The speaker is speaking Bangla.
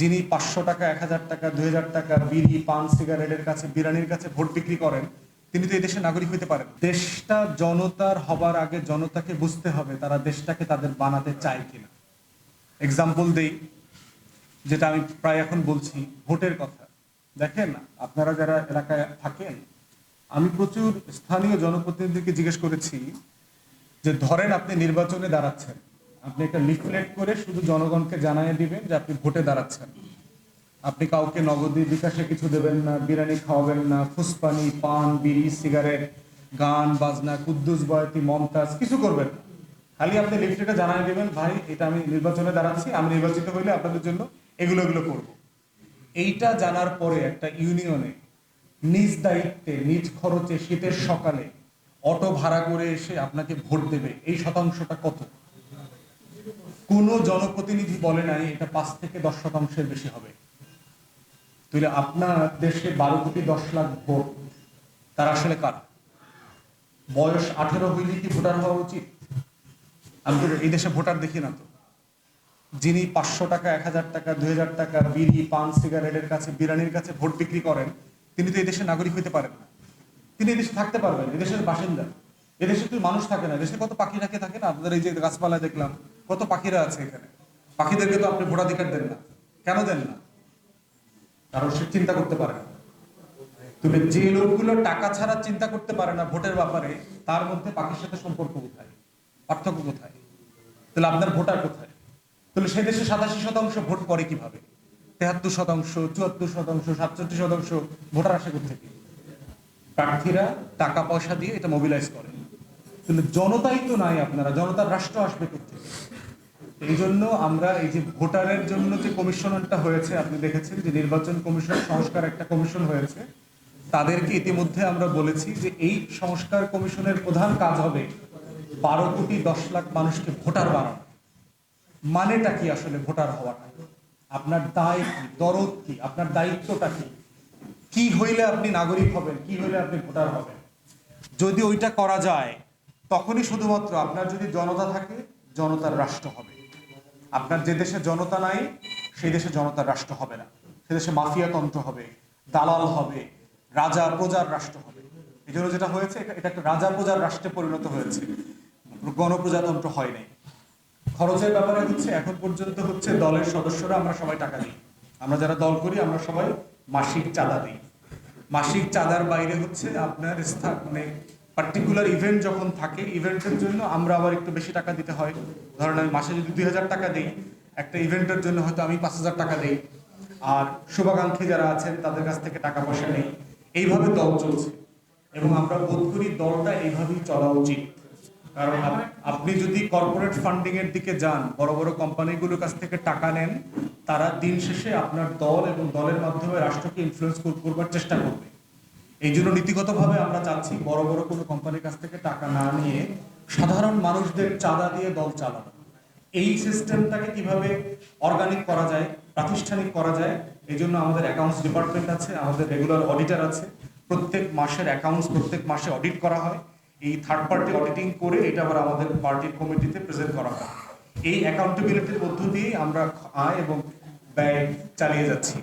যিনি 500 টাকা, 1000 টাকা, 2000 টাকা বিড়ি, পান, সিগারেটের কাছে, বিরানির কাছে ভোট বিক্রি করেন, তিনি তো এই দেশের নাগরিক হতে পারেন। দেশটা জনতার হবার আগে জনতাকে বুঝতে হবে তারা দেশটাকে তাদের বানাতে চায় কিনা। এক্সাম্পল দেই, যেটা আমি প্রায় এখন বলছি, ভোটের কথা। দেখেন, আপনারা যারা এলাকায় থাকেন, আমি প্রচুর স্থানীয় জনপ্রতিনিধিকে জিজ্ঞেস করেছি যে ধরেন আপনি নির্বাচনে দাঁড়াচ্ছেন, আপনি একটা লিফলেট করে শুধু জনগণকে জানিয়ে দিবেন যে আপনি ভোটে দাঁড়াচ্ছেন। আপনি কাউকে নগদী বিকাশে কিছু দেবেন না, বিরিয়ানি খাওয়াবেন না, ফুসপানি, পান, বিড়ি, সিগারেট, গান বাজনা, কুদ্দুস বয়াতি, মমতাজ কিছু করবেন না। খালি আপনি লিফলেটে জানিয়ে দেবেন, ভাই এটা আমি নির্বাচনে দাঁড়াচ্ছি, আমি নির্বাচিত হইলে আপনাদের জন্য এগুলো এগুলো করব। এইটা জানার পরে একটা ইউনিয়নে নিজ দায়িত্বে, নিজ খরচে, শীতের সকালে অটো ভাড়া করে এসে আপনাকে ভোট দেবে, এই শতাংশটা কত? কোনো জনপ্রতিনিধি বলে নাই এটা 5 থেকে 10% বেশি হবে। তাহলে আপনার দেশে 12 কোটি 10 লাখ ভোট, তারা আসলে কারা? বয়স 18 হইলে কি ভোটার হওয়া উচিত? আমি তো এই দেশে ভোটার দেখি না তো। যিনি 500 টাকা, 1000 টাকা, 2000 টাকা বিড়ি, পান, সিগারেটের কাছে, বিরানির কাছে ভোট বিক্রি করেন, তিনি তো এই দেশের নাগরিক হতে পারেন না। তিনি এই দেশে থাকতে পারবেন, এদেশের বাসিন্দা। এদেশে তো মানুষ থাকে না, দেশে কত পাখি থাকে না? আপনাদের এই যে গাছপালায় দেখলাম কত পাখিরা আছে এখানে, পাখিদেরকে তো আপনি ভোটাধিকার দেন না। কেন দেন না? কারণ সে চিন্তা করতে পারে না। তবে যে লোকগুলো টাকা ছাড়া চিন্তা করতে পারে না ভোটের ব্যাপারে, তার মধ্যে পাখির সাথে সম্পর্ক কোথায়, পার্থক্য কোথায়? তাহলে আপনার ভোটার কোথায়? তাহলে সে দেশে 87% ভোট করে কিভাবে? 73%, 74%, 67% ভোটার আসে কোথেকে? প্রার্থীরা টাকা পয়সা দিয়ে এটা মোবিলাইজ করে। তাহলে জনতাই তো নাই, আপনারা জনতার রাষ্ট্র আসবে কোথেকে? এই জন্য আমরা এই যে ভোটারের জন্য যে কমিশনটা হয়েছে, আপনি দেখেছেন যে নির্বাচন কমিশন সংস্কার একটা কমিশন হয়েছে, তাদেরকে ইতিমধ্যে আমরা বলেছি যে এই সংস্কার কমিশনের প্রধান কাজ হবে 12 কোটি 10 লাখ মানুষকে ভোটার বানানো। মানেটা কি আসলে ভোটার হওয়াটা? আপনার দায় কি, দরদ কি, আপনার দায়িত্বটা কি, কি হইলে আপনি নাগরিক হবেন, কি হইলে আপনি ভোটার হবেন? যদি ওইটা করা যায়, তখনই শুধুমাত্র আপনার যদি জনতা থাকে, জনতার রাষ্ট্র হবে। আপনার যে দেশে জনতা নাই, সেই দেশে জনতার রাষ্ট্র হবে না, সে দেশে মাফিয়াতন্ত্র হবে, দালাল হবে, রাজা প্রজার রাষ্ট্র হবে। এই জন্য যেটা হয়েছে, এটা একটা রাজা প্রজার রাষ্ট্রে পরিণত হয়েছে, গণপ্রজাতন্ত্র হয় নাই। খরচের ব্যাপারে হচ্ছে, এখন পর্যন্ত হচ্ছে দলের সদস্যরা আমরা সবাই টাকা দিই। আমরা যারা দল করি আমরা সবাই মাসিক চাঁদা দিই। মাসিক চাঁদার বাইরে হচ্ছে আপনার মানে পার্টিকুলার ইভেন্ট যখন থাকে, ইভেন্টের জন্য আমরা আবার একটু বেশি টাকা দিতে হয়। ধরেন আমি মাসে যদি 2000 টাকা দিই, একটা ইভেন্টের জন্য হয়তো আমি 5000 টাকা দিই। আর শুভাকাঙ্ক্ষী যারা আছেন তাদের কাছ থেকে টাকা পয়সা নেই। এইভাবে দল চলছে এবং আমরা বোধ করি দলটা এইভাবেই চলা উচিত। কারণ আপনি যদি কর্পোরেট ফান্ডিং এর দিকে যান, বড় বড় কোম্পানিগুলোর কাছ থেকে টাকা নেন, তারা দিন শেষে আপনার দল এবং দলের মাধ্যমে রাষ্ট্রকে ইনফ্লুয়েন্স করবার চেষ্টা করবে। এই জন্য নীতিগতভাবে আমরা চাচ্ছি বড় বড় কোনো কোম্পানির কাছ থেকে টাকা না নিয়ে সাধারণ মানুষদের চাঁদা দিয়ে দল চালানো। এই সিস্টেমটাকে কিভাবে অর্গানিক করা যায়, প্রাতিষ্ঠানিক করা যায়, এই জন্য আমাদের অ্যাকাউন্টস ডিপার্টমেন্ট আছে, আমাদের রেগুলার অডিটর আছে। প্রত্যেক মাসের অ্যাকাউন্টস প্রত্যেক মাসে অডিট করা হয়। এই থার্ড পার্টি অডিটিং করে এটা আবার আমাদের পার্টির কমিটিতে প্রেজেন্ট করা হয়। এই অ্যাকাউন্টেবিলিটির মধ্য দিয়ে আমরা আয় এবং ব্যয় চালিয়ে যাচ্ছি।